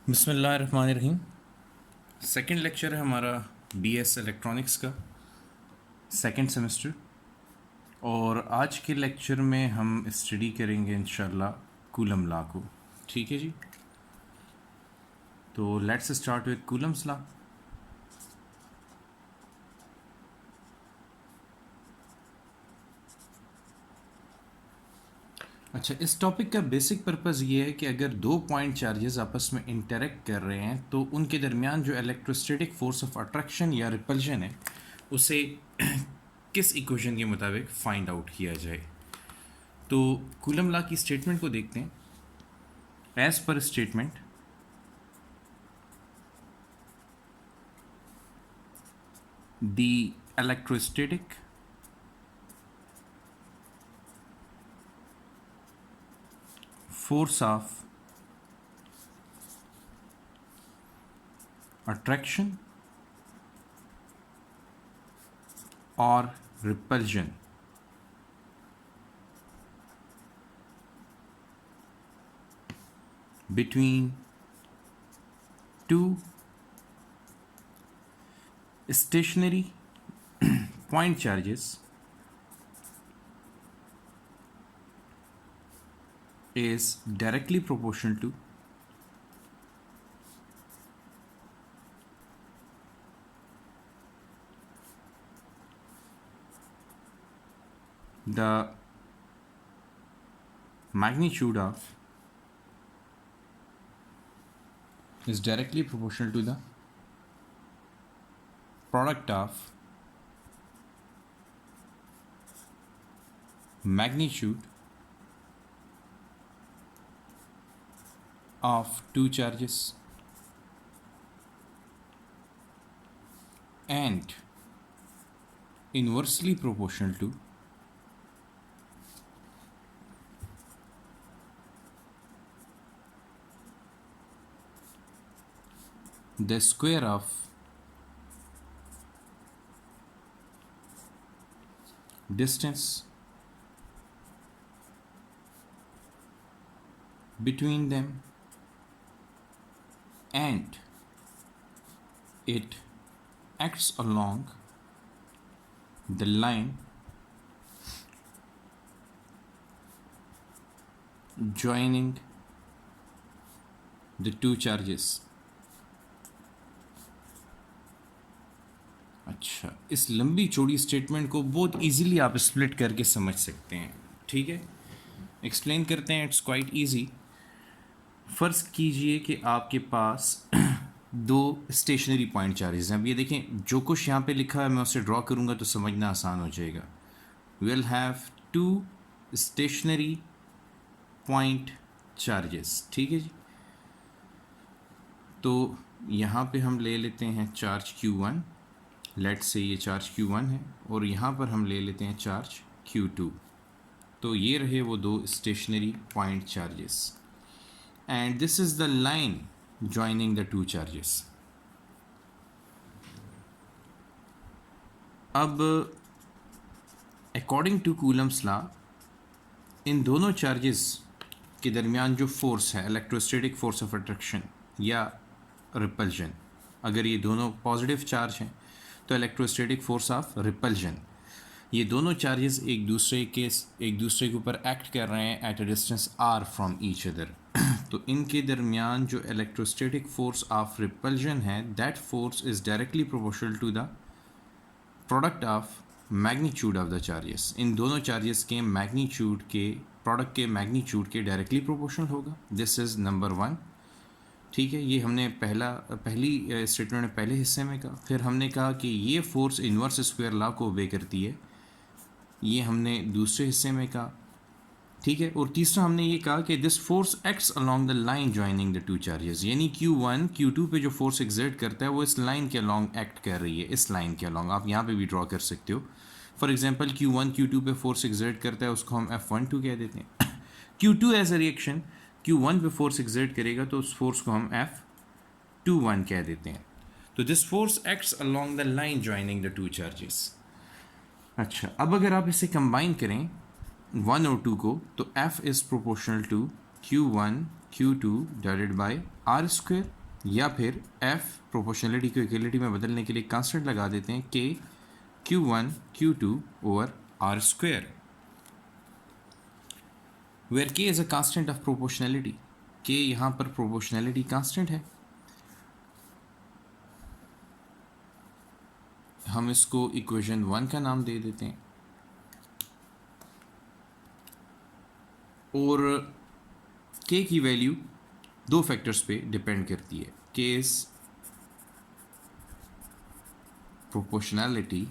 बिस्मिल्लाहिर्रहमानिर्रहीम। Second lecture है हमारा बीएस इलेक्ट्रॉनिक्स का सेकंड सेमेस्टर, और आज के लेक्चर में हम स्टडी करेंगे इंशाल्लाह कूलम लॉ को। ठीक है जी, तो let's start with Coulomb's law. अच्छा, इस टॉपिक का बेसिक पर्पज़ ये है कि अगर दो पॉइंट चार्जेस आपस में इंटरेक्ट कर रहे हैं तो उनके दरमियान जो इलेक्ट्रोस्टैटिक फोर्स ऑफ अट्रैक्शन या रिपल्जन है उसे किस इक्वेशन के मुताबिक फाइंड आउट किया जाए। तो कूलम लॉ की स्टेटमेंट को देखते हैं। As per statement, the electrostatic force of attraction or repulsion between two stationary point charges is directly proportional to the magnitude of is directly proportional to the product of magnitude of two charges and inversely proportional to the square of distance between them and it acts along the line joining the two charges। अच्छा, इस लंबी चौड़ी statement को बहुत easily आप split करके समझ सकते हैं। ठीक है, एक्सप्लेन करते हैं। It's quite easy. फ़र्ज़ कीजिए कि आपके पास दो स्टेशनरी पॉइंट चार्जेस हैं। अब ये देखें, जो कुछ यहाँ पे लिखा है मैं उसे ड्रॉ करूँगा तो समझना आसान हो जाएगा। Will have to stationary point charges. ठीक है जी, तो यहाँ पे हम ले लेते हैं चार्ज Q1। लेट्स से ये चार्ज Q1 है, और यहाँ पर हम ले लेते हैं चार्ज Q2। तो ये रहे वो दो stationery point charges, and this is the line joining the two charges। अब अकॉर्डिंग टू कूलम्स लॉ, इन दोनों चार्जेस के दरमियान जो फोर्स है, इलेक्ट्रोस्टैटिक फोर्स ऑफ अट्रैक्शन या रिपल्जन, अगर ये दोनों पॉजिटिव चार्ज हैं तो इलेक्ट्रोस्टैटिक फोर्स ऑफ रिपल्जन, ये दोनों चार्जेस एक दूसरे के ऊपर एक्ट कर रहे हैं at a distance r from each other. तो इनके दरमियान जो इलेक्ट्रोस्टैटिक फोर्स ऑफ रिपल्जन है, that force is directly proportional to the product of magnitude of the charges. इन दोनों चार्जेस के मैग्नीट्यूड के प्रोडक्ट के मैग्नीट्यूड के डायरेक्टली प्रोपोर्शनल होगा। This is number 1। ठीक है, ये हमने पहली स्टेटमेंट में पहले हिस्से में कहा। फिर हमने कहा कि ये फोर्स इन्वर्स स्क्वायर लॉ को ओबे करती है, ये हमने दूसरे हिस्से में कहा। ठीक है, और तीसरा हमने ये कहा कि this force acts along the line joining the two charges, यानी Q1 Q2 पे जो फोर्स एग्जर्ट करता है वो इस लाइन के अलोंग एक्ट कर रही है। इस लाइन के अलोंग आप यहाँ पे भी ड्रॉ कर सकते हो। फॉर एग्जांपल Q1 Q2 पे फोर्स एग्जर्ट करता है, उसको हम F12 कह देते हैं। Q2 as a reaction Q1 पे फोर्स एग्जर्ट करेगा तो उस फोर्स को हम F21 कह देते हैं। तो this force acts along the line joining the two charges. अच्छा, अब अगर आप इसे कंबाइन करें 1 और 2 को, तो F is proportional to Q1 Q2 divided by r square, या फिर F प्रोपोर्शनलिटी को इक्वलिटी में बदलने के लिए कांस्टेंट लगा देते हैं K Q1 Q2 over r square, where K is a constant of proportionality. K यहाँ पर प्रोपोर्शनलिटी कांस्टेंट है, हम इसको इक्वेशन 1 का नाम दे देते हैं, और K की वैल्यू दो फैक्टर्स पे डिपेंड करती है। K is proportionality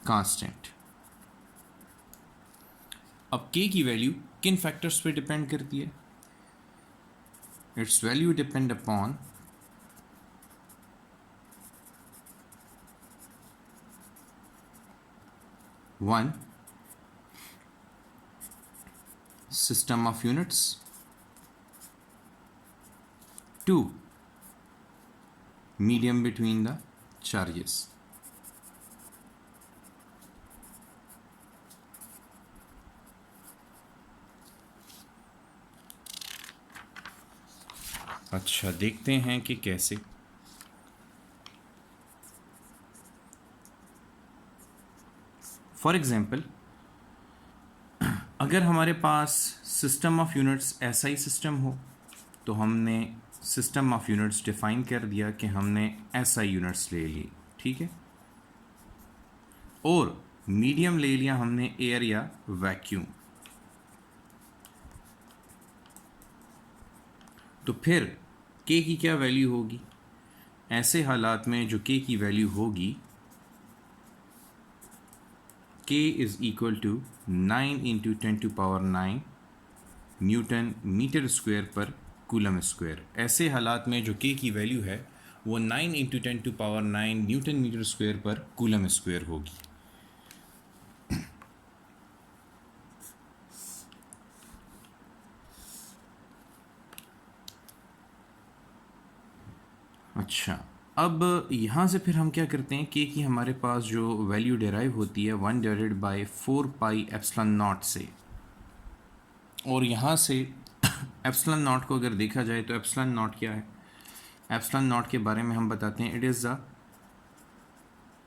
constant. अब K की वैल्यू किन फैक्टर्स पे डिपेंड करती है? It's value depend upon one, system of units, 2, medium between the charges। अच्छा, देखते हैं कि कैसे। फॉर एग्जाम्पल, अगर हमारे पास सिस्टम ऑफ यूनिट्स ऐसा ही सिस्टम हो, तो हमने सिस्टम ऑफ यूनिट्स डिफाइन कर दिया कि हमने ऐसा यूनिट्स ले ली, ठीक है, और मीडियम ले लिया हमने एयर या वैक्यूम। तो फिर K की क्या वैल्यू होगी? ऐसे हालात में जो K की वैल्यू होगी, K is equal to 9 into 10⁹ newton metre square per coulomb square. ऐसे हालात में जो K की वैल्यू है वो 9 into 10⁹ newton metre square per coulomb square होगी। अच्छा, अब यहाँ से फिर हम क्या करते हैं, K की हमारे पास जो वैल्यू डेराइव होती है 1 divided by 4 pi epsilon not से, और यहाँ से एप्सिलॉन नॉट को अगर देखा जाए तो एप्सिलॉन नॉट क्या है? एप्सिलॉन नॉट के बारे में हम बताते हैं, it is the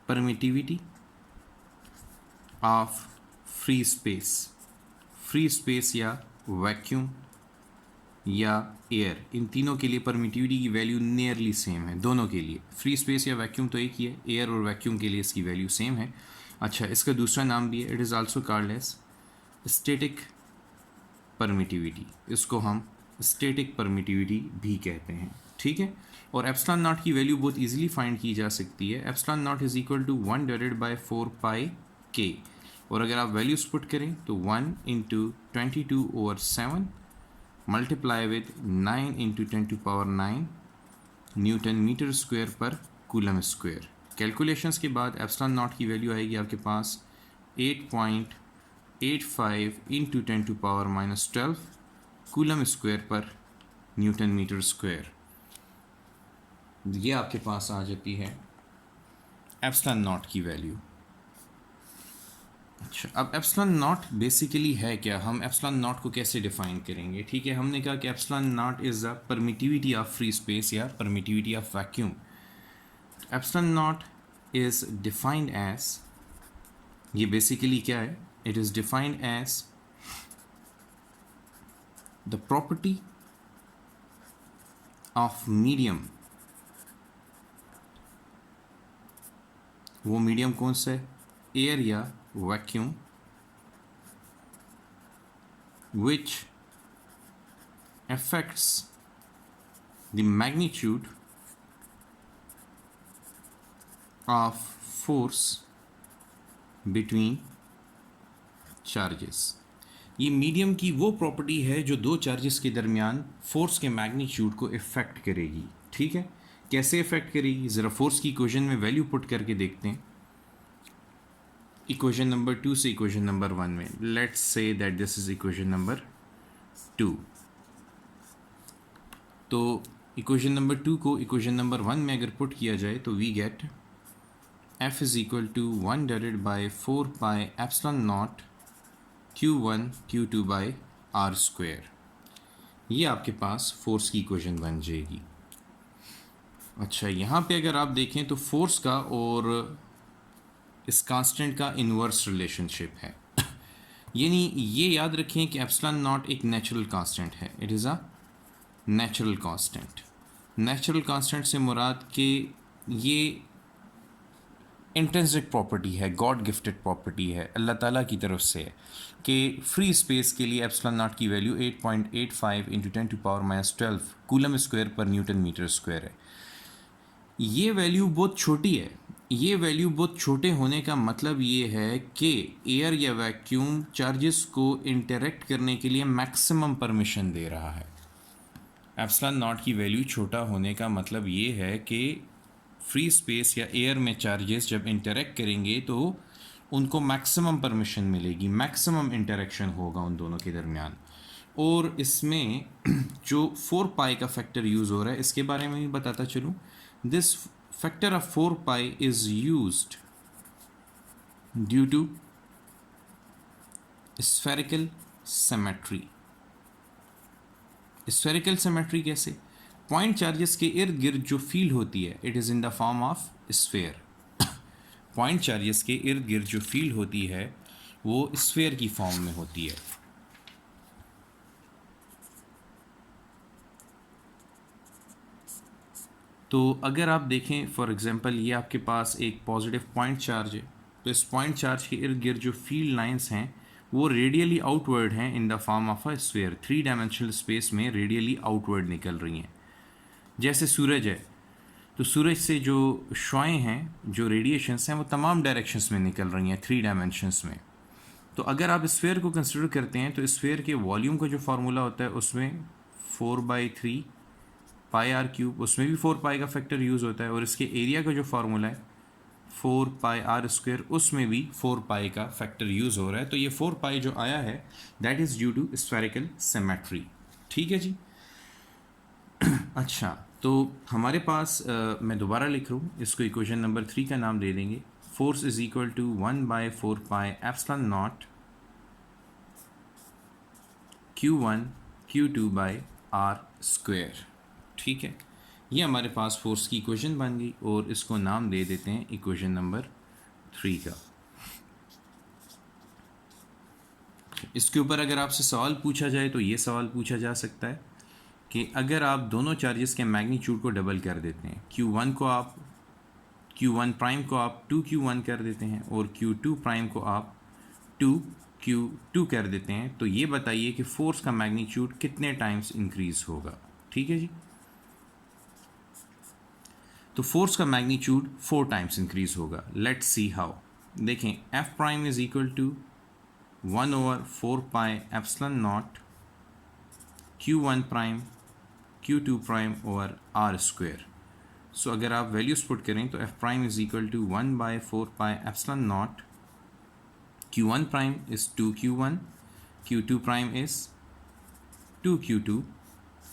permittivity of free space या वैक्यूम या एयर, इन तीनों के लिए परमिटिविटी की वैल्यू नियरली सेम है। दोनों के लिए, फ्री स्पेस या वैक्यूम तो एक ही है, एयर और वैक्यूम के लिए इसकी वैल्यू सेम है। अच्छा, इसका दूसरा नाम भी है, it is also called as static permittivity. इसको हम स्टैटिक परमिटिविटी भी कहते हैं, ठीक है। और एप्सिलॉन नॉट की वैल्यू बहुत इजीली फाइंड की जा सकती है। Epsilon naught is equal to 1 divided by 4 pi K, और अगर आप वैल्यूज पुट करें तो 1 into 22/7 multiply with 9 into 10⁹ newton metre square per coulomb square. Calculations के बाद एप्सिलॉन नॉट की वैल्यू आएगी आपके पास 8.85 into 10⁻⁻12 coulomb square per newton metre square. ये आपके पास आ जाती है एप्सिलॉन नॉट की वैल्यू। अच्छा, अब एप्सिलॉन नॉट बेसिकली है क्या? हम एप्सिलॉन नॉट को कैसे डिफाइन करेंगे? ठीक है, हमने कहा कि epsilon naught is the permittivity of free space या permittivity of vacuum. Epsilon naught is defined as, ये बेसिकली क्या है? It is defined as the property of medium. वो मीडियम कौन सा है? एयर या vacuum, which affects the magnitude of force between charges। ये मीडियम की वो प्रॉपर्टी है जो दो चार्जेस के दरमियान फोर्स के मैग्नीट्यूड को इफ़ेक्ट करेगी, ठीक है। कैसे इफ़ेक्ट करेगी? ज़रा फोर्स की इक्वेशन में वैल्यू पुट करके देखते हैं। इक्वेशन नंबर 2 से इक्वेशन नंबर 1 में, let's say that this is equation number 2। तो इक्वेशन नंबर 2 को इक्वेशन नंबर 1 में अगर पुट किया जाए तो we get F is equal to 1 divided by 4 pi epsilon naught Q1 Q2 by R square. ये आपके पास फोर्स की इक्वेशन बन जाएगी। अच्छा, यहाँ पे अगर आप देखें तो फोर्स का और इस कांस्टेंट का इन्वर्स रिलेशनशिप है। यानी ये याद रखें कि एप्सिलॉन नॉट एक नेचुरल कांस्टेंट है, it is a natural constant. Natural constant से मुराद कि ये इंट्रिंसिक प्रॉपर्टी है, गॉड गिफ्टेड प्रॉपर्टी है, अल्लाह ताला की तरफ से है कि फ्री स्पेस के लिए एप्सिलॉन नॉट की value 8.85 into 10⁻12 coulomb square per newton metre square है। ये वैल्यू बहुत छोटी है। ये वैल्यू बहुत छोटे होने का मतलब ये है कि एयर या वैक्यूम चार्जेस को इंटरेक्ट करने के लिए मैक्सिमम परमिशन दे रहा है। एप्सिलॉन नॉट की वैल्यू छोटा होने का मतलब ये है कि फ्री स्पेस या एयर में चार्जेस जब इंटरेक्ट करेंगे तो उनको मैक्सिमम परमिशन मिलेगी, मैक्सिमम इंटरेक्शन होगा उन दोनों के दरमियान। और इसमें जो 4 पाई का फैक्टर यूज़ हो रहा है इसके बारे में भी बताता चलूँ। This factor of 4 pi is used due to spherical symmetry. Spherical symmetry कैसे? पॉइंट चार्जेस के इर्द गिर्द जो फील्ड होती है it is in the form of sphere. Point charges के इर्द गिर्द जो फील्ड होती है वो स्फेयर की फॉर्म में होती है। तो अगर आप देखें फॉर एग्जांपल ये आपके पास एक पॉजिटिव पॉइंट चार्ज है, तो इस पॉइंट चार्ज के इर्द गिर्द जो फील्ड लाइंस हैं वो रेडियली आउटवर्ड हैं इन the form of a sphere. 3 dimensional space में रेडियली आउटवर्ड निकल रही हैं। जैसे सूरज है तो सूरज से जो शुआएं हैं, जो रेडिएशंस हैं, वो तमाम डायरेक्शंस में निकल रही हैं 3 डायमेंशंस में। तो अगर आप स्फेयर को कंसिडर करते हैं तो स्फेयर के वॉल्यूम का जो फार्मूला होता है उसमें 4/3 पाई आर क्यूब, उसमें भी 4 पाई का फैक्टर यूज़ होता है। और इसके एरिया का जो फार्मूला है 4 पाई आर स्क्वायर, उसमें भी 4 पाई का फैक्टर यूज़ हो रहा है। तो ये 4 पाई जो आया है that is due to spherical symmetry. ठीक है जी। अच्छा, तो हमारे पास मैं दोबारा लिख रहा हूँ इसको, इक्वेशन नंबर 3 का नाम दे देंगे। Force is equal to 1/4 pi epsilon naught Q1 Q2 by r square. ठीक है, ये हमारे पास फोर्स की इक्वेशन बन गई और इसको नाम दे देते हैं इक्वेशन नंबर 3 का। इसके ऊपर अगर आपसे सवाल पूछा जाए तो ये सवाल पूछा जा सकता है कि अगर आप दोनों चार्जेस के मैग्नीट्यूड को डबल कर देते हैं, Q1 प्राइम को आप 2Q1 कर देते हैं और Q2 प्राइम को आप 2Q2 कर देते हैं, तो ये बताइए कि फोर्स का मैग्नीट्यूड कितने टाइम्स इंक्रीज होगा। ठीक है जी। तो फोर्स का मैग्नीट्यूड 4 टाइम्स इंक्रीज होगा। Let's see how. देखें, F prime is equal to 1/4 pi epsilon naught Q1 prime Q2 prime over r square. So अगर आप वैल्यूज पुट करें तो F prime is equal to 1/4 pi epsilon naught Q1 prime is 2Q1, Q2 prime is 2Q2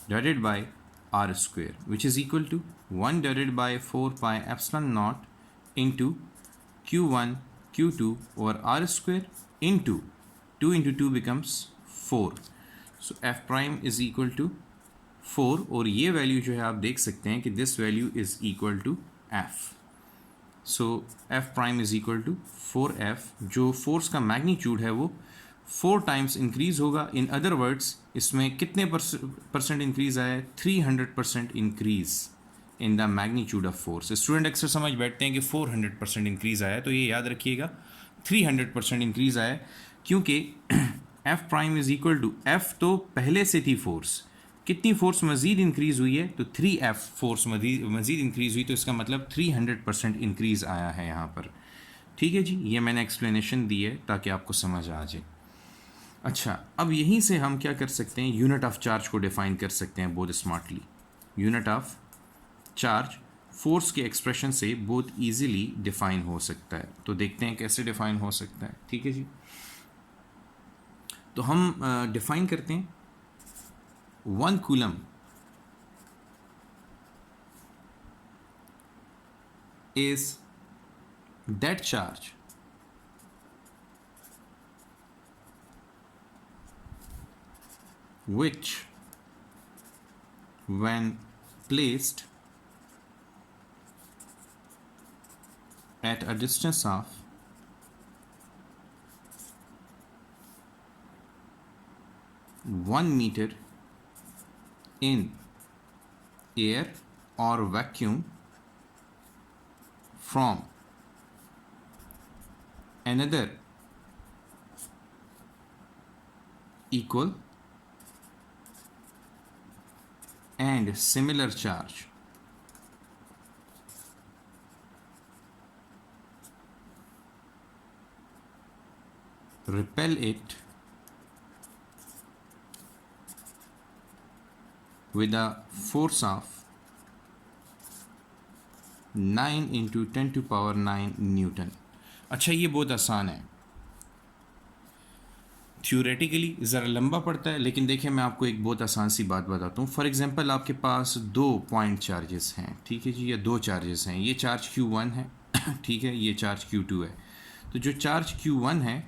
divided by r square, which is equal to 1 divided by 4 pi epsilon naught into Q1 Q2 over r square into 2 into 2 becomes 4. So f prime is equal to 4 और ये value जो है आप देख सकते हैं कि this value is equal to f. So f prime is equal to 4f, जो फोर्स का मैग्नीट्यूड है वो 4 टाइम्स इंक्रीज होगा। इन अदर वर्ड्स इसमें कितने परसेंट इंक्रीज आया है? 300% increase in the magnitude of force. Student अक्सर समझ बैठते हैं कि 400% इंक्रीज आया है, तो ये याद रखिएगा 300% इंक्रीज आया है, क्योंकि f prime is equal to f तो पहले से थी फोर्स, कितनी फोर्स मज़ीद इंक्रीज़ हुई है? तो 3f फोर्स मज़ीद इंक्रीज़ हुई, तो इसका मतलब 300% इंक्रीज़ आया है यहाँ पर। ठीक है जी, ये मैंने एक्सप्लेनेशन दी है ताकि आपको समझ आ जाए। अच्छा, अब यहीं से हम क्या कर सकते हैं, यूनिट ऑफ चार्ज को डिफ़ाइन कर सकते हैं बहुत smartly. Unit of charge force के एक्सप्रेशन से बहुत ईजीली डिफ़ाइन हो सकता है। तो देखते हैं कैसे डिफ़ाइन हो सकता है। ठीक है जी, तो हम डिफ़ाइन करते हैं 1 coulomb is that charge which when placed at a distance of 1 meter in air or vacuum from another equal and similar charge repel it with a force of 9 into 10 to power 9 newton. अच्छा, ये बहुत आसान है, theoretically ज़रा लंबा पड़ता है, लेकिन देखिए मैं आपको एक बहुत आसान सी बात बताता हूँ। फॉर एग्जांपल आपके पास 2 पॉइंट चार्जेस हैं, ठीक है जी, या 2 चार्जेस हैं। ये चार्ज Q1 है ठीक है, ये चार्ज Q2 है। तो जो चार्ज Q1 है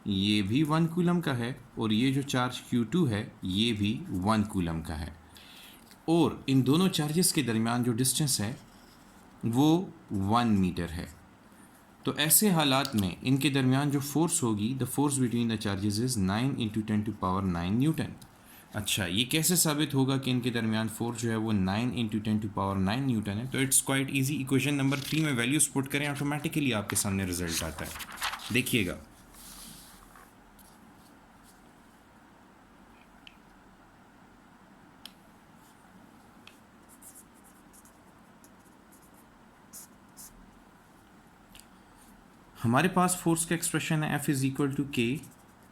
ये भी 1 कूलम का है, और ये जो चार्ज Q2 है ये भी 1 कूलम का है, और इन दोनों चार्जेस के दरमियान जो डिस्टेंस है वो 1 मीटर है। तो ऐसे हालात में इनके दरमियान जो फोर्स होगी, the force between the charges is 9 into 10 to power 9 newton. अच्छा, ये कैसे साबित होगा कि इनके दरमियान फोर्स जो है वो 9 इंटू 10 टू पावर 9 न्यूटन है? तो it's quite easy. Equation number 3 में वैल्यूज पुट करें, ऑटोमेटिकली आपके सामने रिजल्ट आता है। देखिएगा, हमारे पास फोर्स का एक्सप्रेशन है F is equal to K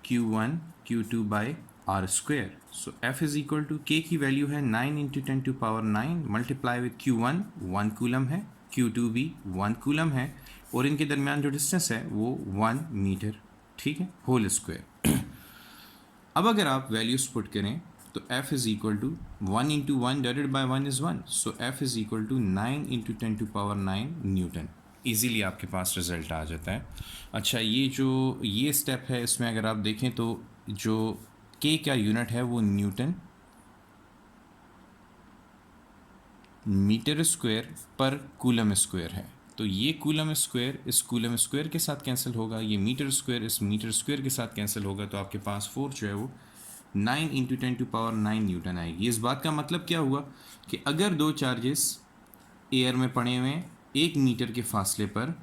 Q1 Q2 by r square. So F is equal to K की वैल्यू है 9 into 10 to power 9 multiply with Q1 1 coulomb है, Q2 भी 1 कूलम है, और इनके दरमियान जो डिस्टेंस है वो 1 मीटर, ठीक है, होल स्क्वायर। अब अगर आप वैल्यूज पुट करें तो F is equal to 1 into 1 divided by 1 is 1, so F is equal to 9 into 10 to power 9 newton. Easily आपके पास रिजल्ट आ जाता है। अच्छा, ये स्टेप है, इसमें अगर आप देखें तो जो के का यूनिट है वो Newton metre square per coulomb square है। तो ये कूलम स्क्वायर इस कूलम स्क्वायर के साथ कैंसिल होगा, ये मीटर स्क्वायर इस मीटर स्क्वायर के साथ कैंसिल होगा, तो आपके पास फोर्स जो है वो 9 इंटू 10 टू पावर 9 न्यूटन आएगी। इस बात का मतलब क्या हुआ कि अगर 2 चार्जेस एयर में पड़े हुए हैं 1 मीटर के फासले पर,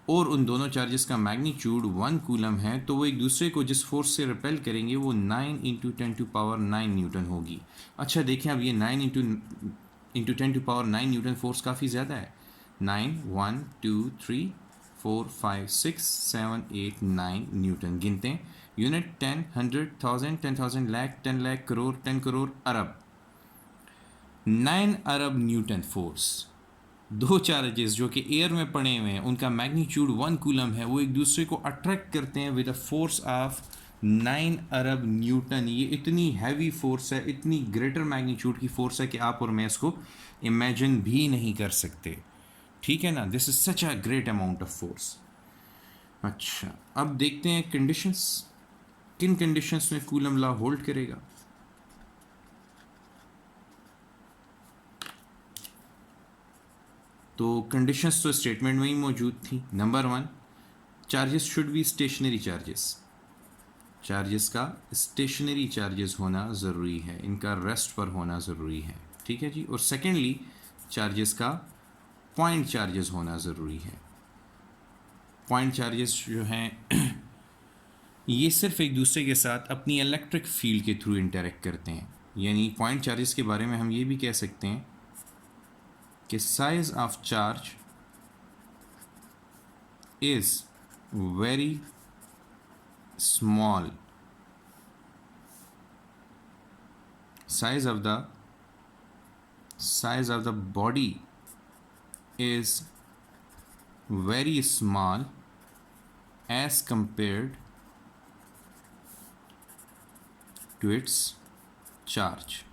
और उन दोनों चार्जेस का मैग्नीट्यूड 1 कूलम है, तो वो एक दूसरे को जिस फोर्स से रिपेल करेंगे वो 9 इंटू 10 टू पावर 9 न्यूटन होगी। अच्छा देखें, अब ये 9 into 10 to power 9 newton force काफ़ी ज़्यादा है। 9 1 2 3 4 5 6 7 8 9 न्यूटन। गिनते हैं, यूनिट 10 100 1000 10,000 लाख 10 लाख करोड़ 10 करोड़ अरब, 9 अरब न्यूटन फोर्स। 2 चार्जेस जो कि एयर में पड़े हुए हैं उनका मैग्नीट्यूड 1 कूलम है, वो एक दूसरे को अट्रैक्ट करते हैं with a force of 9 Arab Newton. ये इतनी हैवी फोर्स है, इतनी ग्रेटर मैग्नीट्यूड की फोर्स है कि आप और मैं इसको इमेजिन भी नहीं कर सकते, ठीक है ना। This is such a great amount of force. अच्छा, अब देखते हैं कंडीशंस, किन कंडीशंस में कूलम लॉ होल्ड करेगा। तो कंडीशंस तो स्टेटमेंट में ही मौजूद थी। Number 1, charges should be stationary charges. Charges का स्टेशनरी चार्जेस होना ज़रूरी है, इनका रेस्ट पर होना ज़रूरी है, ठीक है जी। और सेकेंडली, चार्जेस का पॉइंट चार्जेस होना ज़रूरी है। पॉइंट चार्जेस जो हैं ये सिर्फ एक दूसरे के साथ अपनी इलेक्ट्रिक फील्ड के थ्रू इंटरेक्ट करते हैं। यानी पॉइंट चार्जेस के बारे में हम ये भी कह सकते हैं कि size of charge is very small, size of the body is very small as compared to its charge।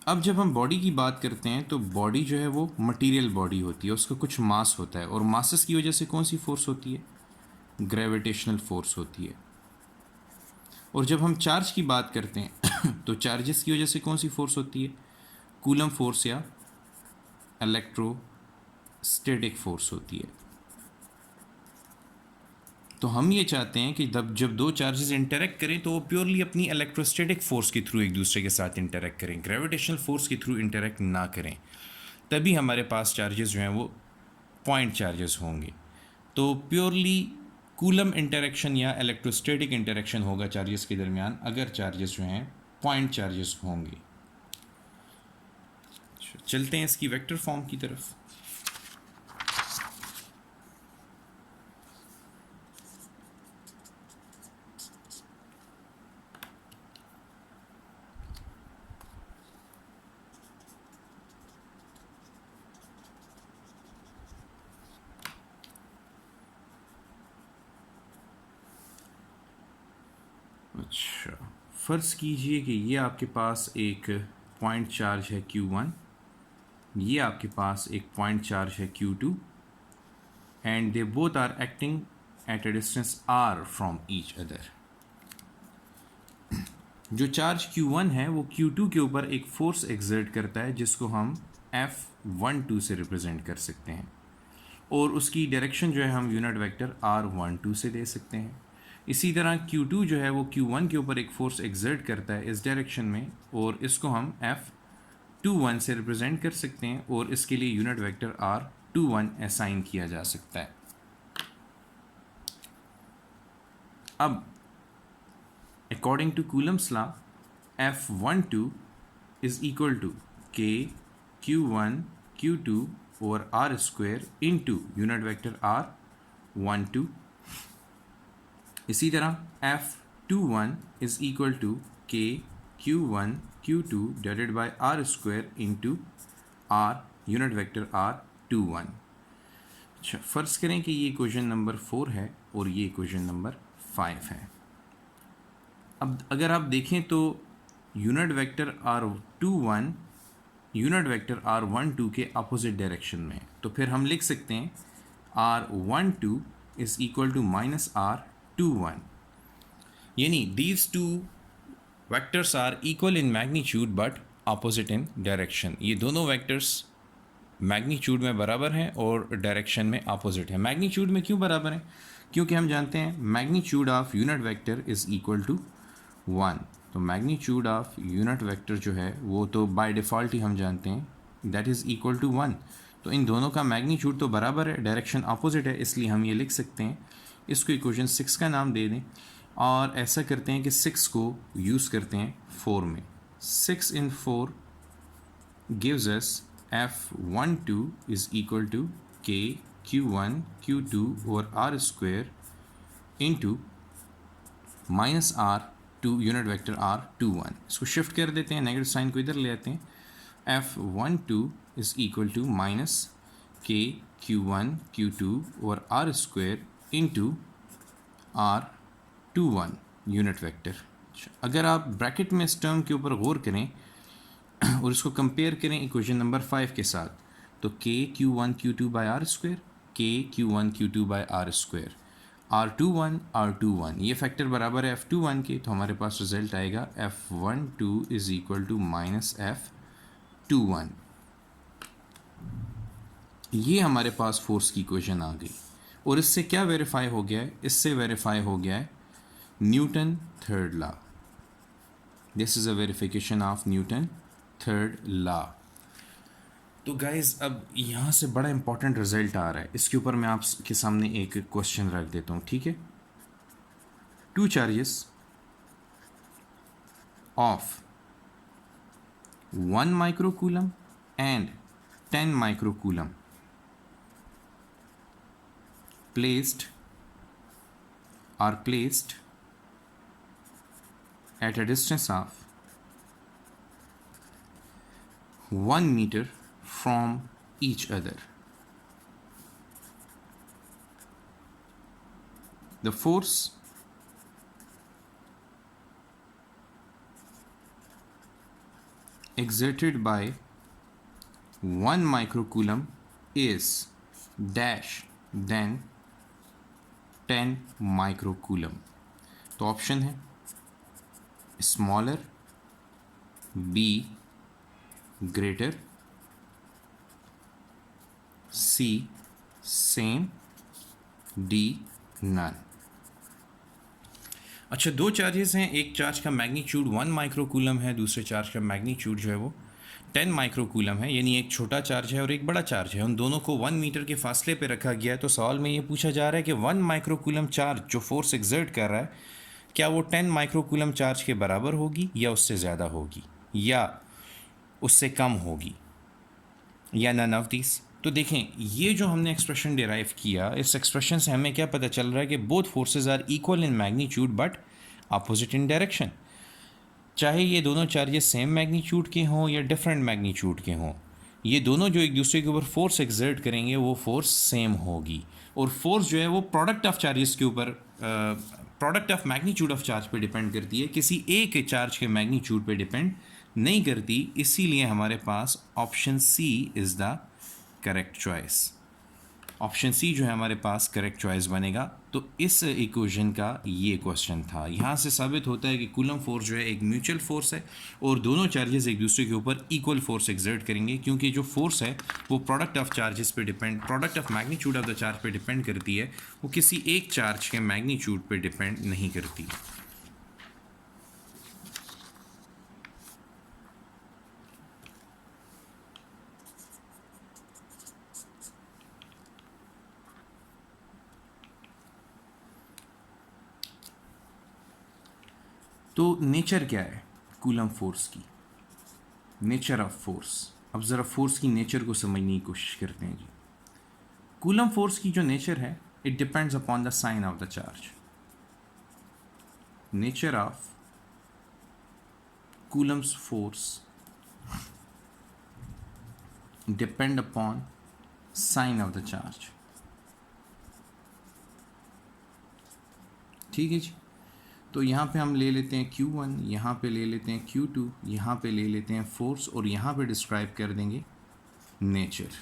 अब जब हम बॉडी की बात करते हैं तो बॉडी जो है वो मटेरियल बॉडी होती है, उसका कुछ मास होता है, और मासेस की वजह से कौन सी फोर्स होती है, ग्रेविटेशनल फोर्स होती है। और जब हम चार्ज की बात करते हैं तो चार्जेस की वजह से कौन सी फोर्स होती है? कूलम फोर्स या इलेक्ट्रोस्टैटिक फोर्स होती है। तो हम ये चाहते हैं कि जब दो चार्जेस इंटरेक्ट करें तो वो प्योरली अपनी इलेक्ट्रोस्टैटिक फोर्स के थ्रू एक दूसरे के साथ इंटरेक्ट करें, ग्रेविटेशनल फोर्स के थ्रू इंटरेक्ट ना करें, तभी हमारे पास चार्जेस जो हैं वो पॉइंट चार्जेस होंगे। तो प्योरली कूलम इंटरेक्शन या इलेक्ट्रोस्टैटिक इंटरेक्शन होगा चार्जेस के दरमियान अगर चार्जेस जो हैं पॉइंट चार्जेस होंगे। चलते हैं इसकी वेक्टर फॉर्म की तरफ। अच्छा, फ़र्ज़ कीजिए कि ये आपके पास एक पॉइंट चार्ज है Q1, ये आपके पास एक पॉइंट चार्ज है Q2 and they both are acting at a distance r from each other. जो चार्ज Q1 है वो Q2 के ऊपर एक फोर्स एक्सर्ट करता है जिसको हम F12 से रिप्रेजेंट कर सकते हैं, और उसकी डायरेक्शन जो है हम यूनिट वेक्टर R12 से दे सकते हैं। इसी तरह Q2 जो है वो Q1 के ऊपर एक फोर्स एक्सर्ट करता है इस डायरेक्शन में, और इसको हम F21 से रिप्रेजेंट कर सकते हैं, और इसके लिए यूनिट वेक्टर R21 असाइन किया जा सकता है। अब according to Coulomb's law, F12 is equal to K Q1 Q2 over R square into unit vector R12। इसी तरह F21 is equal to K Q1 Q2 divided by R square into R unit vector R21। अच्छा, फ़र्ज़ करें कि ये equation number 4 है और ये इक्वेशन नंबर 5 है। अब अगर आप देखें तो unit vector R21 unit vector R12 के अपोजिट डायरेक्शन में, तो फिर हम लिख सकते हैं R12 is equal to minus R21, यानी these two vectors are equal in magnitude but opposite in direction. ये दोनों वेक्टर्स मैग्नीट्यूड में बराबर हैं और डायरेक्शन में अपोजिट है। मैग्नीट्यूड में क्यों बराबर हैं? क्योंकि हम जानते हैं magnitude of unit vector is equal to 1। तो मैग्नीट्यूड ऑफ यूनिट वेक्टर जो है वो तो बाय डिफ़ॉल्ट ही हम जानते हैं दैट इज़ इक्वल टू 1। तो इन दोनों का मैग्नीट्यूड तो बराबर है, डायरेक्शन अपोजिट है, इसलिए हम ये लिख सकते हैं, इसको इक्वेशन 6 का नाम दे दें, और ऐसा करते हैं कि 6 को यूज़ करते हैं 4 में। 6 इन 4 gives us F12 is equal to K Q1 Q2 over R square into minus R2 unit vector R21। इसको शिफ्ट कर देते हैं, नेगेटिव साइन को इधर ले आते हैं। F12 is equal to minus K Q1 Q2 और R square into R21 unit vector. अगर आप ब्रैकेट में इस टर्म के ऊपर गौर करें और इसको कंपेयर करें इक्वेशन नंबर 5 के साथ, तो K Q1 Q2 by R square, K Q1 Q2 by R square, R21 ये फैक्टर बराबर है F21 के, तो हमारे पास रिजल्ट आएगा F12 is equal to minus F21। ये हमारे पास फोर्स की इक्वेशन आ गई, और इससे क्या वेरीफाई हो गया है? इससे वेरीफाई हो गया है Newton third law. This is a verification of Newton third law. तो गाइज अब यहाँ से बड़ा इंपॉर्टेंट रिजल्ट आ रहा है, इसके ऊपर मैं आपके सामने एक क्वेश्चन रख देता हूँ, ठीक है। 2 charges of 1 microcoulomb and 10 microcoulomb are placed at a distance of 1 meter from each other. The force exerted by 1 microcoulomb is dash then 10 microcoulomb. तो ऑप्शन है smaller, B greater, C same, D none. अच्छा, दो charges हैं, एक charge का magnitude 1 microcoulomb है, दूसरे charge का मैग्नीट्यूड जो है वो 10 माइक्रोकूलम है, यानी एक छोटा चार्ज है और एक बड़ा चार्ज है। उन दोनों को 1 मीटर के फासले पे रखा गया है। तो सवाल में ये पूछा जा रहा है कि 1 माइक्रोकूलम चार्ज जो फोर्स एक्सर्ट कर रहा है, क्या वो 10 माइक्रोकूलम चार्ज के बराबर होगी या उससे ज़्यादा होगी या उससे कम होगी या नन ऑफ दिस। तो देखें, ये जो हमने एक्सप्रेशन डिराइव किया, इस एक्सप्रेशन से हमें क्या पता चल रहा है कि both forces are equal in magnitude but opposite in direction. चाहे ये दोनों चार्जेस सेम मैग्नीट्यूड के हों या डिफरेंट मैग्नीट्यूड के हों, ये दोनों जो एक दूसरे के ऊपर फोर्स एक्सर्ट करेंगे वो फोर्स सेम होगी। और फोर्स जो है वो प्रोडक्ट ऑफ चार्जेस के ऊपर, product of magnitude of charge पे डिपेंड करती है, किसी एक चार्ज के मैग्नीट्यूड पे डिपेंड नहीं करती। इसीलिए हमारे पास option C is the correct choice. Option C जो है हमारे पास करेक्ट चॉइस बनेगा। तो इस इक्वेशन का ये क्वेश्चन था। यहाँ से साबित होता है कि कूलम फोर्स जो है एक म्यूचुअल फोर्स है और दोनों चार्जेस एक दूसरे के ऊपर इक्वल फोर्स एक्सर्ट करेंगे, क्योंकि जो फोर्स है वो प्रोडक्ट ऑफ चार्जेस पे depend, product of magnitude of the charge पे डिपेंड करती है, वो किसी एक चार्ज के मैग्नीट्यूड पे डिपेंड नहीं करती। तो नेचर क्या है कूलम फोर्स की? Nature of force. अब ज़रा फोर्स की नेचर को समझने की कोशिश करते हैं जी। कूलम फोर्स की जो नेचर है, it depends upon the sign of the charge. Nature of Coulomb's force depend upon sign of the charge. ठीक है जी। तो यहाँ पे हम ले लेते हैं Q1, यहाँ पे ले लेते हैं Q2, यहाँ पे ले लेते हैं फोर्स और यहाँ पे डिस्क्राइब कर देंगे नेचर।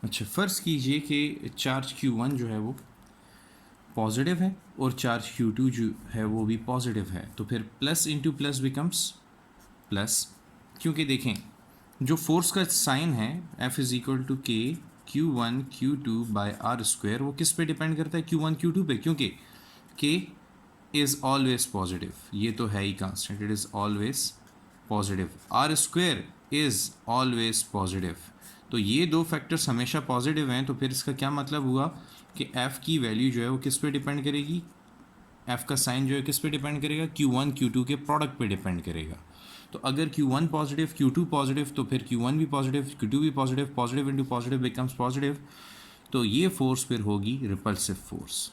अच्छा, फ़र्ज़ कीजिए कि चार्ज Q1 जो है वो पॉजिटिव है और चार्ज Q2 जो है वो भी पॉजिटिव है। तो फिर plus into plus becomes plus, क्योंकि देखें जो फोर्स का साइन है F is equal to K Q1 Q2 bye r square, वो किस पे डिपेंड करता है? Q1 Q2 पे, क्योंकि K इज़ ऑलवेज पॉजिटिव, ये तो है ही constant, it is always positive. R square is always positive. तो ये दो फैक्टर्स हमेशा पॉजिटिव हैं। तो फिर इसका क्या मतलब हुआ कि F की वैल्यू जो है वो किस पे डिपेंड करेगी? F का साइन जो है किस पे डिपेंड करेगा? Q1 Q2 के प्रोडक्ट पे डिपेंड करेगा। तो अगर Q1 पॉजिटिव Q2 पॉजिटिव, तो फिर Q1 भी पॉजिटिव Q2 भी positive, positive into positive becomes positive. तो ये फोर्स फिर होगी रिपल्सिव फोर्स।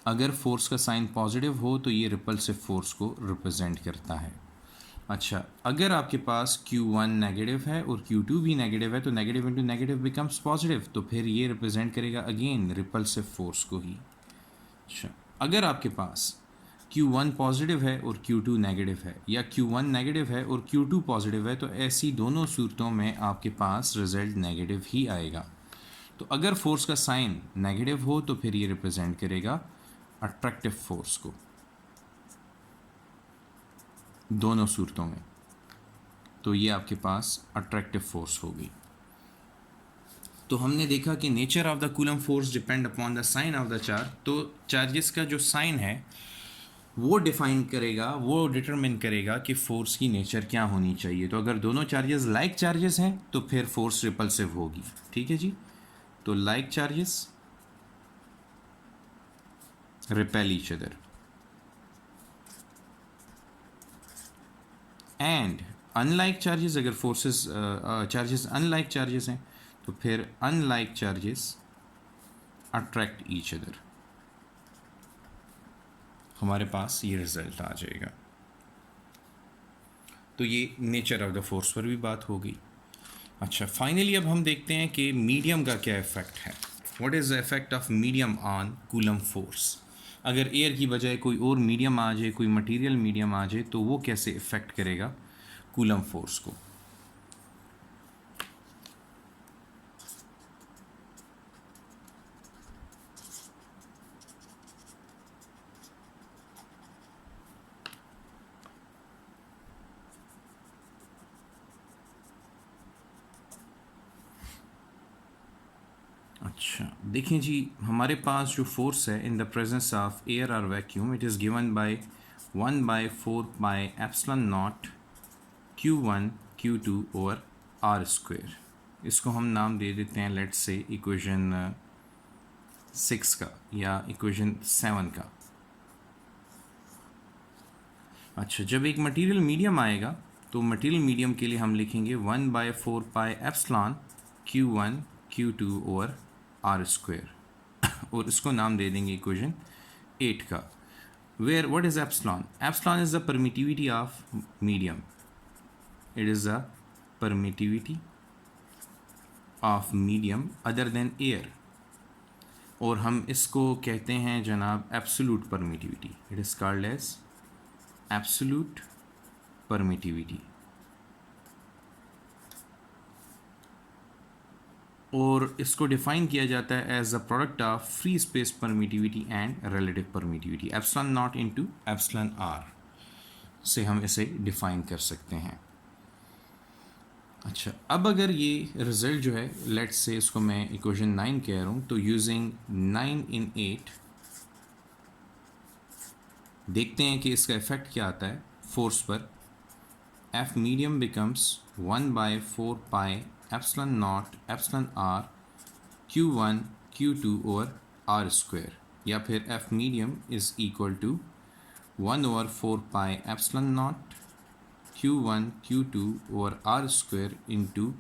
अगर फोर्स का साइन पॉजिटिव हो तो ये रिपल्सिव फोर्स को रिप्रेजेंट करता है। अच्छा, अगर आपके पास Q1 नेगेटिव है और Q2 भी नेगेटिव है, तो negative into negative becomes positive, तो फिर ये रिप्रेजेंट करेगा अगेन रिपल्सिव फोर्स को ही। अच्छा, अगर आपके पास Q1 पॉजिटिव है और Q2 नेगेटिव है, या Q1 नेगेटिव है और Q2 पॉजिटिव है, तो ऐसी दोनों सूरतों में आपके पास रिजल्ट नेगेटिव ही आएगा। तो अगर फोर्स का साइन नेगेटिव हो तो फिर ये रिप्रेजेंट करेगा अट्रैक्टिव फोर्स को, दोनों सूरतों में। तो ये आपके पास अट्रैक्टिव फोर्स होगी। तो हमने देखा कि nature of the Coulomb force depend upon the sign of the charge. तो चार्जेस का जो साइन है वो डिफाइन करेगा, वो डिटरमिन करेगा कि फोर्स की नेचर क्या होनी चाहिए। तो अगर दोनों चार्जेस लाइक चार्जेस हैं तो फिर फोर्स रिपल्सिव होगी। ठीक है जी। तो like charges repel each other and unlike charges, अगर फोर्सेस चार्जेस अनलाइक चार्जेस हैं तो फिर unlike charges attract each other. हमारे पास ये रिजल्ट आ जाएगा। तो ये नेचर ऑफ द फोर्स पर भी बात हो गई। अच्छा, फाइनली अब हम देखते हैं कि मीडियम का क्या इफ़ेक्ट है। What is the effect of medium on coulomb force? अगर एयर की बजाय कोई और मीडियम आ जाए, कोई मटेरियल मीडियम आ जाए, तो वो कैसे इफेक्ट करेगा कूलम फोर्स को? अच्छा देखें जी, हमारे पास जो फोर्स है in the presence of air और vacuum, it is given by 1/4πε0 Q1 Q2 over r square. इसको हम नाम दे देते हैं लेट्स से इक्वेशन 6 का या इक्वेशन 7 का। अच्छा, जब एक मटेरियल मीडियम आएगा तो मटेरियल मीडियम के लिए हम लिखेंगे 1/4πε Q1 Q2 over r square और इसको नाम दे देंगे इक्वेशन 8 का। Where what is epsilon? Epsilon is the permittivity of medium, it is the permittivity of medium other than air, और हम इसको कहते हैं जनाब absolute permittivity. It is called as absolute permittivity. और इसको डिफाइन किया जाता है as a product of free space permittivity and relative permittivity. Epsilon naught into epsilon r से हम इसे डिफाइन कर सकते हैं। अच्छा, अब अगर ये रिजल्ट जो है लेट्स से इसको मैं इक्वेशन 9 कह रहा हूँ, तो यूजिंग 9 इन 8 देखते हैं कि इसका इफेक्ट क्या आता है फोर्स पर। F medium becomes 1/4πε0 epsilon r Q1 Q2 over r square, या फिर F medium is equal to 1/4πε0 Q1 Q2 over r square into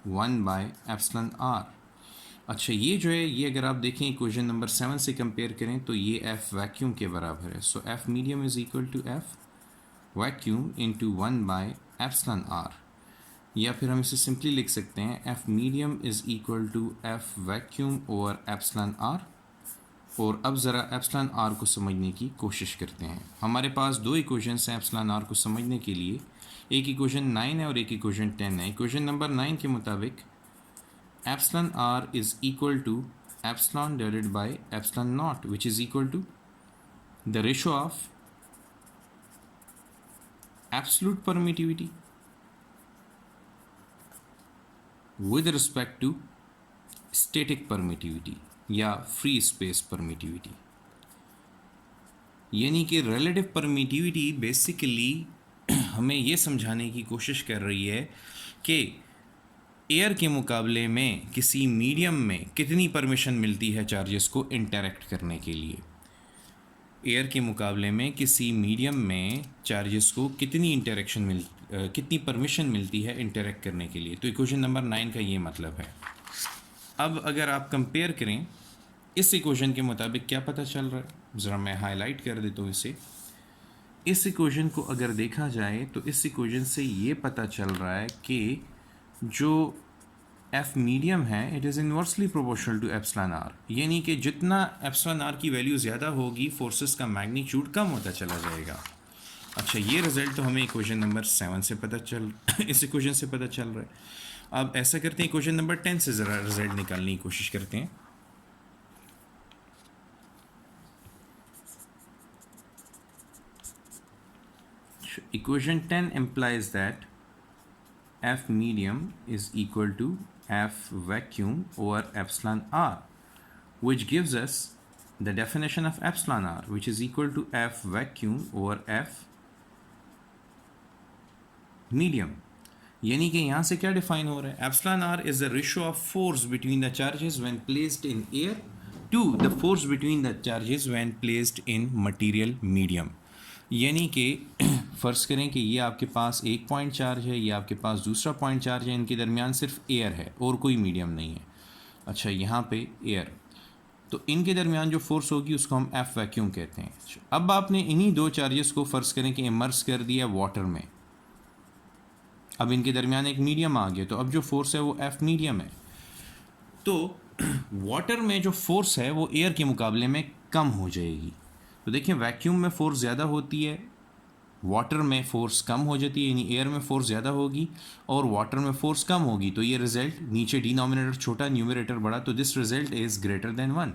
1/εr। अच्छा, ये जो है ये अगर आप देखें इक्वेशन नंबर 7 से कंपेयर करें तो ये एफ वैक्यूम के बराबर है। So F medium is equal to F vacuum into 1/εr, या फिर हम इसे सिंपली लिख सकते हैं F medium is equal to F vacuum over epsilon r. और अब ज़रा एप्सिलॉन आर को समझने की कोशिश करते हैं। हमारे पास दो इक्वेशंस हैं एप्सिलॉन आर को समझने के लिए, एक इक्वेशन 9 है और एक इक्वेशन 10 है। इक्वेशन नंबर 9 के मुताबिक epsilon r is equal to epsilon divided by epsilon naught which is equal to the ratio of absolute permittivity with respect to static permittivity या फ्री स्पेस परमिटिविटी। यानी कि relative permittivity basically हमें ये समझाने की कोशिश कर रही है कि एयर के मुकाबले में किसी मीडियम में कितनी परमिशन मिलती है चार्जेस को इंटरैक्ट करने के लिए। एयर के मुकाबले में किसी मीडियम में चार्जेस को कितनी परमिशन मिलती है इंटरैक्ट करने के लिए। तो इक्वेशन नंबर 9 का ये मतलब है। अब अगर आप कंपेयर करें इस इक्वेशन के मुताबिक क्या पता चल रहा है, ज़रा मैं हाईलाइट कर देता हूँ इसे। इस इक्वेशन को अगर देखा जाए तो इस इक्वेशन से ये पता चल रहा है कि जो एफ मीडियम है it is inversely proportional to epsilon r, यानी कि जितना एप्सिलॉन आर की वैल्यू ज़्यादा होगी फोर्सेस का मैग्नीट्यूड कम होता चला जाएगा। अच्छा, ये रिजल्ट तो हमें इक्वेशन नंबर 7 से पता चल इस इक्वेशन से पता चल रहा है। अब ऐसा करते हैं इक्वेशन नंबर 10 से ज़रा रिजल्ट निकालने की कोशिश करते हैं। Equation 10 implies that F medium is equal to F vacuum over epsilon r, which gives us the definition of epsilon r, which is equal to F vacuum over F medium। यानी कि यहाँ से क्या डिफाइन हो रहा है, epsilon r is the ratio of force between the charges when placed in air to the force between the charges when placed in material medium. यानी कि फ़र्ज़ करें कि ये आपके पास एक पॉइंट चार्ज है, ये आपके पास दूसरा पॉइंट चार्ज है, इनके दरमियान सिर्फ एयर है और कोई मीडियम नहीं है। अच्छा, यहाँ पे एयर, तो इनके दरमियान जो फोर्स होगी उसको हम एफ वैक्यूम कहते हैं। अब आपने इन्हीं दो चार्जेस को फ़र्ज़ करें कि इमर्स कर दिया वाटर में, अब इनके दरमियान एक मीडियम आ गया, तो अब जो फोर्स है वो एफ मीडियम है। तो वाटर में जो फोर्स है वो एयर के मुकाबले में कम हो जाएगी। तो देखिए वैक्यूम में फोर्स ज़्यादा होती है, वाटर में फोर्स कम हो जाती है, यानी एयर में फोर्स ज़्यादा होगी और वाटर में फोर्स कम होगी। तो ये रिजल्ट नीचे डिनोमिनेटर छोटा न्यूमरेटर बड़ा, तो this result is greater than 1।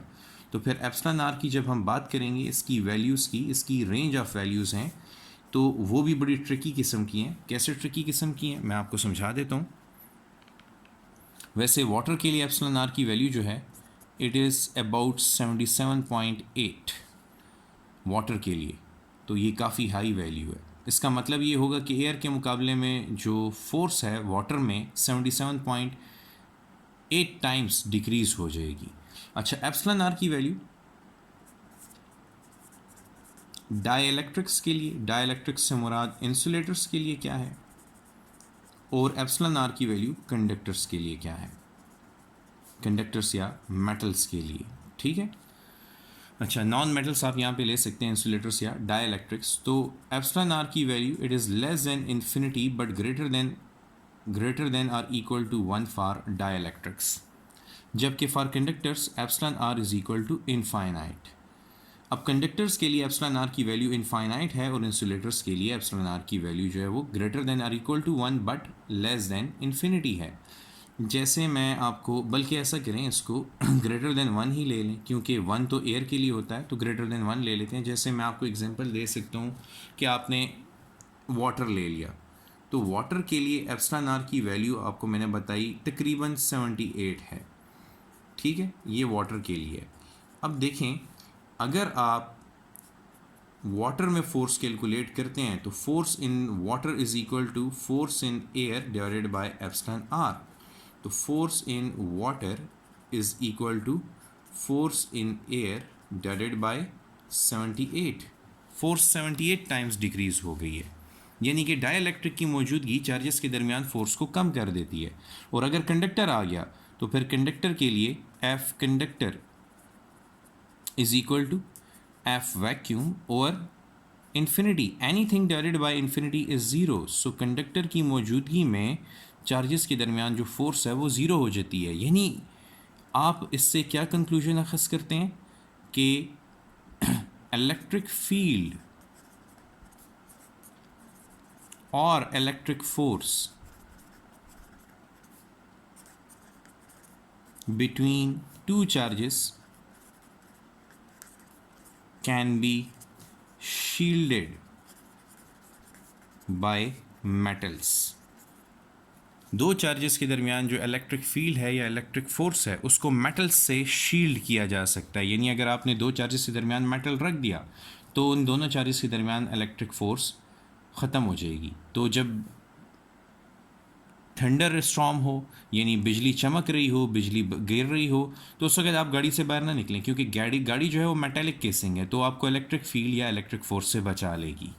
तो फिर एप्सिलॉन आर की जब हम बात करेंगे इसकी वैल्यूज़ की, इसकी रेंज ऑफ वैल्यूज़ हैं तो वो भी बड़ी ट्रिकी किस्म की हैं। कैसे ट्रिकी किस्म की हैं मैं आपको समझा देता हूँ। वैसे वाटर के लिए एप्सिलॉन आर की वैल्यू जो है इट इज़ अबाउट 77.8 वाटर के लिए, तो ये काफ़ी हाई वैल्यू है। इसका मतलब ये होगा कि एयर के मुकाबले में जो फोर्स है वाटर में 77.8 टाइम्स डिक्रीज़ हो जाएगी। अच्छा, एप्सिलॉन आर की वैल्यू डाइइलेक्ट्रिक्स के लिए, डाइइलेक्ट्रिक्स से मुराद इंसुलेटर्स के लिए क्या है, और एप्सिलॉन आर की वैल्यू कंडक्टर्स के लिए क्या है, कंडक्टर्स या मेटल्स के लिए। ठीक है। अच्छा, नॉन मेटल्स आप यहाँ पे ले सकते हैं, इंसुलेटर्स या डाइइलेक्ट्रिक्स। तो एप्सिलॉन आर की value it is less than infinity but greater than or equal to 1 for dielectrics, जबकि for conductors epsilon r is equal to infinite. अब कंडक्टर्स के लिए एप्सिलॉन आर की वैल्यू इनफाइनाइट है और इंसुलेटर्स के लिए एप्सिलॉन आर की वैल्यू जो है वो greater than or equal to 1 but less than infinity है। जैसे मैं आपको, बल्कि ऐसा करें इसको ग्रेटर देन 1 ही ले लें, क्योंकि 1 तो एयर के लिए होता है, तो ग्रेटर देन 1 ले लेते हैं। जैसे मैं आपको एग्जांपल दे सकता हूँ कि आपने वाटर ले लिया, तो वाटर के लिए एप्सिलॉन आर की वैल्यू आपको मैंने बताई तकरीबन 78 है। ठीक है, ये वाटर के लिए। अब देखें, अगर आप वाटर में फोर्स कैलकुलेट करते हैं तो force in water is equal to force in air divided by epsilon r. तो force in water is equal to force in air divided by 78। Force 78 times decrease हो गई है, यानी कि डाइइलेक्ट्रिक की मौजूदगी चार्जेस के दरमियान फोर्स को कम कर देती है। और अगर कंडक्टर आ गया तो फिर कंडक्टर के लिए F conductor is equal to F vacuum और infinity, anything divided by infinity is zero. So conductor की मौजूदगी में चार्जेस के दरमियान जो फोर्स है वो ज़ीरो हो जाती है। यानी आप इससे क्या कंक्लूजन अखज़ करते हैं कि इलेक्ट्रिक फील्ड और electric force between two charges can be shielded by metals। दो चार्जेस के दरमियान जो इलेक्ट्रिक फील्ड है या इलेक्ट्रिक फोर्स है उसको मेटल्स से शील्ड किया जा सकता है। यानी अगर आपने दो चार्जेस के दरमियान मेटल रख दिया तो उन दोनों चार्जेस के दरमियान इलेक्ट्रिक फोर्स ख़त्म हो जाएगी। तो जब थंडर स्टॉर्म हो, यानी बिजली चमक रही हो, बिजली गिर रही हो, तो उस वक्त आप गाड़ी से बाहर ना निकलें, क्योंकि गाड़ी जो है वो मेटेलिक केसिंग है, तो आपको इलेक्ट्रिक फील्ड या इलेक्ट्रिक फोर्स से बचा लेगी।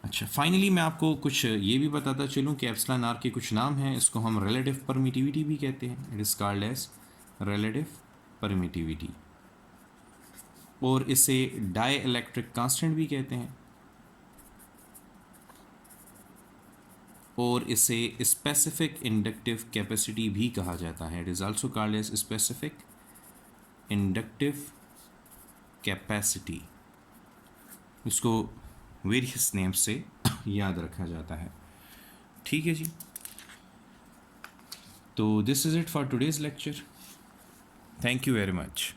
अच्छा, फाइनली मैं आपको कुछ ये भी बताता चलूँ कि एप्सिलॉन आर के कुछ नाम हैं। इसको हम रिलेटिव परमिटिविटी भी कहते हैं, it is called as relative permittivity, और इसे डाई इलेक्ट्रिक कांस्टेंट भी कहते हैं, और इसे स्पेसिफिक इंडक्टिव कैपेसिटी भी कहा जाता है। It is also called as specific inductive capacity. इसको वेरियस नेम से याद रखा जाता है। ठीक है जी, तो this is it for today's lecture. Thank you very much.